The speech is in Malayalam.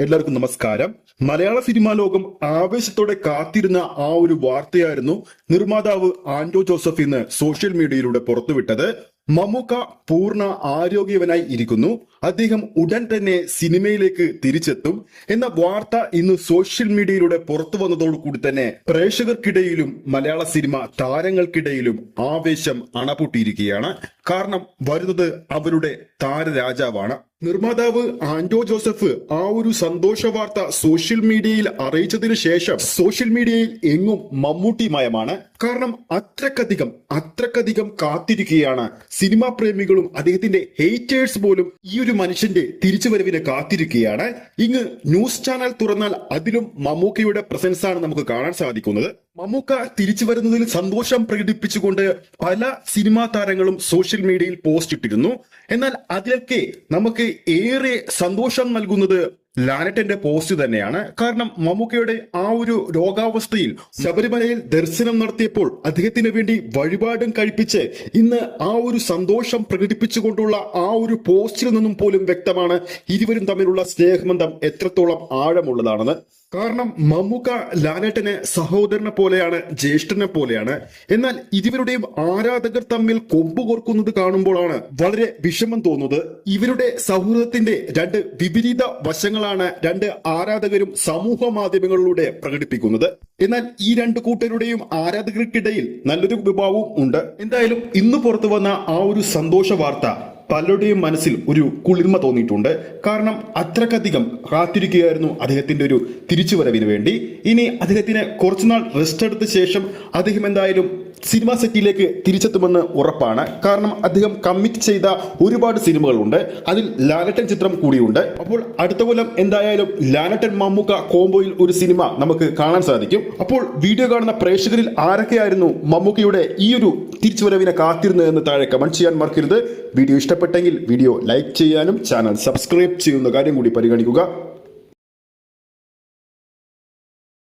എല്ലാവർക്കും നമസ്കാരം. മലയാള സിനിമാ ലോകം ആവേശത്തോടെ കാത്തിരുന്ന ആ ഒരു വാർത്തയായിരുന്നു നിർമ്മാതാവ് ആന്റോ ജോസഫ് ഇന്ന് സോഷ്യൽ മീഡിയയിലൂടെ പുറത്തുവിട്ടത്. മമ്മൂക്ക പൂർണ്ണ ആരോഗ്യവനായി ഇരിക്കുന്നു, അദ്ദേഹം ഉടൻ തന്നെ സിനിമയിലേക്ക് തിരിച്ചെത്തും എന്ന വാർത്ത ഇന്ന് സോഷ്യൽ മീഡിയയിലൂടെ പുറത്തു വന്നതോടുകൂടി തന്നെ പ്രേക്ഷകർക്കിടയിലും മലയാള സിനിമ താരങ്ങൾക്കിടയിലും ആവേശം അണപൊട്ടിയിരിക്കുകയാണ്. കാരണം വരുന്നത് അവരുടെ താരരാജാവാണ്. നിർമ്മാതാവ് ആന്റോ ജോസഫ് ആ ഒരു സന്തോഷ വാർത്ത സോഷ്യൽ മീഡിയയിൽ അറിയിച്ചതിനു ശേഷം സോഷ്യൽ മീഡിയയിൽ എങ്ങും മമ്മൂട്ടിമയമാണ്. കാരണം അത്രക്കധികം കാത്തിരിക്കുകയാണ് സിനിമാ പ്രേമികളും അദ്ദേഹത്തിന്റെ ഹേറ്റേഴ്സ് പോലും ഈ ഒരു മനുഷ്യന്റെ തിരിച്ചുവരവിനെ കാത്തിരിക്കുകയാണ്. ഇങ്ങ് ന്യൂസ് ചാനൽ തുറന്നാൽ അതിലും മമ്മൂക്കയുടെ പ്രസൻസ് ആണ് നമുക്ക് കാണാൻ സാധിക്കുന്നത്. മമ്മൂക്ക തിരിച്ചു വരുന്നതിൽ സന്തോഷം പ്രകടിപ്പിച്ചുകൊണ്ട് പല സിനിമാ താരങ്ങളും സോഷ്യൽ മീഡിയയിൽ പോസ്റ്റ് ഇട്ടിരുന്നു. എന്നാൽ അതിലൊക്കെ നമുക്ക് ഏറെ സന്തോഷം നൽകുന്നത് ലാലട്ടന്റെ പോസ്റ്റ് തന്നെയാണ്. കാരണം മമ്മൂക്കയുടെ ആ ഒരു രോഗാവസ്ഥയിൽ ശബരിമലയിൽ ദർശനം നടത്തിയപ്പോൾ അദ്ദേഹത്തിന് വേണ്ടി വഴിപാടും കഴിപ്പിച്ച് ഇന്ന് ആ ഒരു സന്തോഷം പ്രകടിപ്പിച്ചുകൊണ്ടുള്ള ആ ഒരു പോസ്റ്റിൽ നിന്നും പോലും വ്യക്തമാണ് ഇരുവരും തമ്മിലുള്ള സ്നേഹബന്ധം എത്രത്തോളം ആഴമുള്ളതാണെന്ന്. കാരണം മമ്മൂക്ക ലാലേട്ടന് സഹോദരനെ പോലെയാണ്, ജ്യേഷ്ഠനെ പോലെയാണ്. എന്നാൽ ഇരുവരുടെയും ആരാധകർ തമ്മിൽ കൊമ്പ് കോർക്കുന്നത് കാണുമ്പോഴാണ് വളരെ വിഷമം തോന്നുന്നത്. ഇവരുടെ സൗഹൃദത്തിന്റെ രണ്ട് വിപരീത വശങ്ങളാണ് രണ്ട് ആരാധകരും സമൂഹ മാധ്യമങ്ങളിലൂടെ പ്രകടിപ്പിക്കുന്നത്. എന്നാൽ ഈ രണ്ട് കൂട്ടരുടെയും ആരാധകർക്കിടയിൽ നല്ലൊരു വിഭാഗവും ഉണ്ട്. എന്തായാലും ഇന്ന് പുറത്തു വന്ന ആ ഒരു സന്തോഷ വാർത്ത പലരുടെയും മനസ്സിൽ ഒരു കുളിർമ തോന്നിയിട്ടുണ്ട്. കാരണം അത്രക്കധികം കാത്തിരിക്കുകയായിരുന്നു അദ്ദേഹത്തിന്റെ ഒരു തിരിച്ചുവരവിന് വേണ്ടി. ഇനി അദ്ദേഹത്തിന് കുറച്ചുനാൾ റെസ്റ്റ് എടുത്ത ശേഷം അദ്ദേഹം എന്തായാലും സിനിമാ സെറ്റിലേക്ക് തിരിച്ചെത്തുമെന്ന് ഉറപ്പാണ്. കാരണം അദ്ദേഹം കമ്മിറ്റ് ചെയ്ത ഒരുപാട് സിനിമകളുണ്ട്, അതിൽ ലാലട്ടൻ ചിത്രം കൂടിയുണ്ട്. അപ്പോൾ അടുത്ത കൊല്ലം എന്തായാലും ലാലട്ടൻ മമ്മൂക്ക കോംബോയിൽ ഒരു സിനിമ നമുക്ക് കാണാൻ സാധിക്കും. അപ്പോൾ വീഡിയോ കാണുന്ന പ്രേക്ഷകരിൽ ആരൊക്കെയായിരുന്നു മമ്മൂക്കയുടെ ഈ ഒരു തിരിച്ചുവരവിനെ കാത്തിരുന്നതെന്ന് താഴെ കമന്റ് ചെയ്യാൻ മറക്കരുത്. വീഡിയോ ഇഷ്ടപ്പെട്ടെങ്കിൽ വീഡിയോ ലൈക്ക് ചെയ്യാനും ചാനൽ സബ്സ്ക്രൈബ് ചെയ്യുന്ന കാര്യം കൂടി പരിഗണിക്കുക.